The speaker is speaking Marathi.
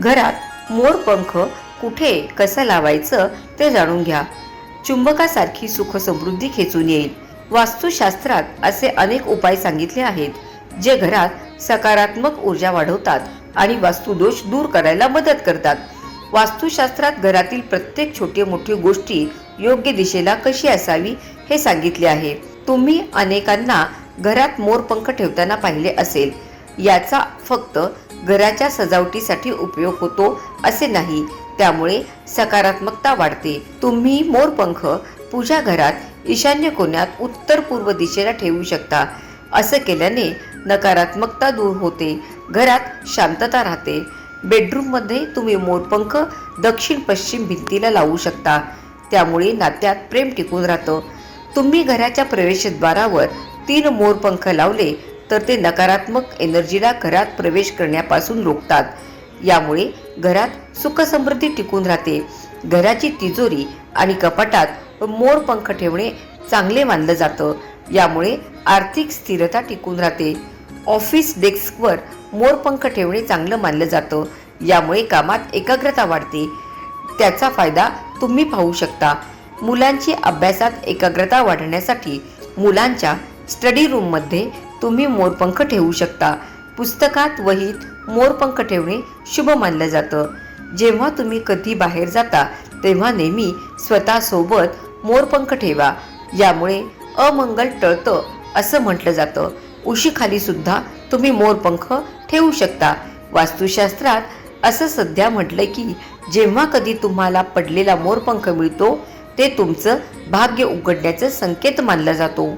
घरात मोरपंख कुठे कसं लावायचं ते जाणून घ्या. चुंबकासारखी सुख समृद्धी खेचून येईल. वास्तुशास्त्रात असे अनेक उपाय सांगितले आहेत जे घरात सकारात्मक ऊर्जा वाढवतात आणि वास्तुदोष दूर करायला मदत करतात. वास्तुशास्त्रात घरातील प्रत्येक छोटी मोठी गोष्टी योग्य दिशेला कशी असावी हे सांगितले आहे. तुम्ही अनेकांना घरात मोरपंख ठेवताना पाहिले असेल. याचा फक्त घराच्या सजावटीसाठी उपयोग होतो असे नाही, त्यामुळे सकारात्मकता वाढते. तुम्ही मोरपंख पूजा घरात ईशान्य कोण्यात उत्तर पूर्व दिशेला ठेवू शकता. असं केल्याने नकारात्मकता दूर होते, घरात शांतता राहते. बेडरूममध्ये तुम्ही मोरपंख दक्षिण पश्चिम भिंतीला लावू शकता, त्यामुळे नात्यात प्रेम टिकून राहतं. तुम्ही घराच्या प्रवेशद्वारावर 3 मोरपंख लावले तर ते नकारात्मक एनर्जीला घरात प्रवेश करण्यापासून रोखतात. यामुळे घरात सुखसमृद्धी टिकून राहते. घराची तिजोरी आणि कपाटात मोरपंख ठेवणे चांगले मानलं जातं. यामुळे आर्थिक स्थिरता टिकून राहते. ऑफिस डेस्कवर मोरपंख ठेवणे चांगलं मानलं जातं. यामुळे कामात एकाग्रता वाढते. त्याचा फायदा तुम्ही पाहू शकता. मुलांची अभ्यासात एकाग्रता वाढवण्यासाठी मुलांच्या स्टडी रूममध्ये तुम्ही मोरपंख ठेवू शकता. पुस्तकात वहीत मोरपंख ठेवणे शुभ मानलं जातं. जेव्हा तुम्ही कधी बाहेर जाता तेव्हा नेहमी स्वतःसोबत मोरपंख ठेवा. यामुळे अमंगल टळतं असं म्हटलं जातं. उशीखाली सुद्धा तुम्ही मोरपंख ठेवू शकता. वास्तुशास्त्रात असं सध्या म्हटलंय की जेव्हा कधी तुम्हाला पडलेला मोरपंख मिळतो ते तुमचं भाग्य उघडण्याचा संकेत मानला जातो.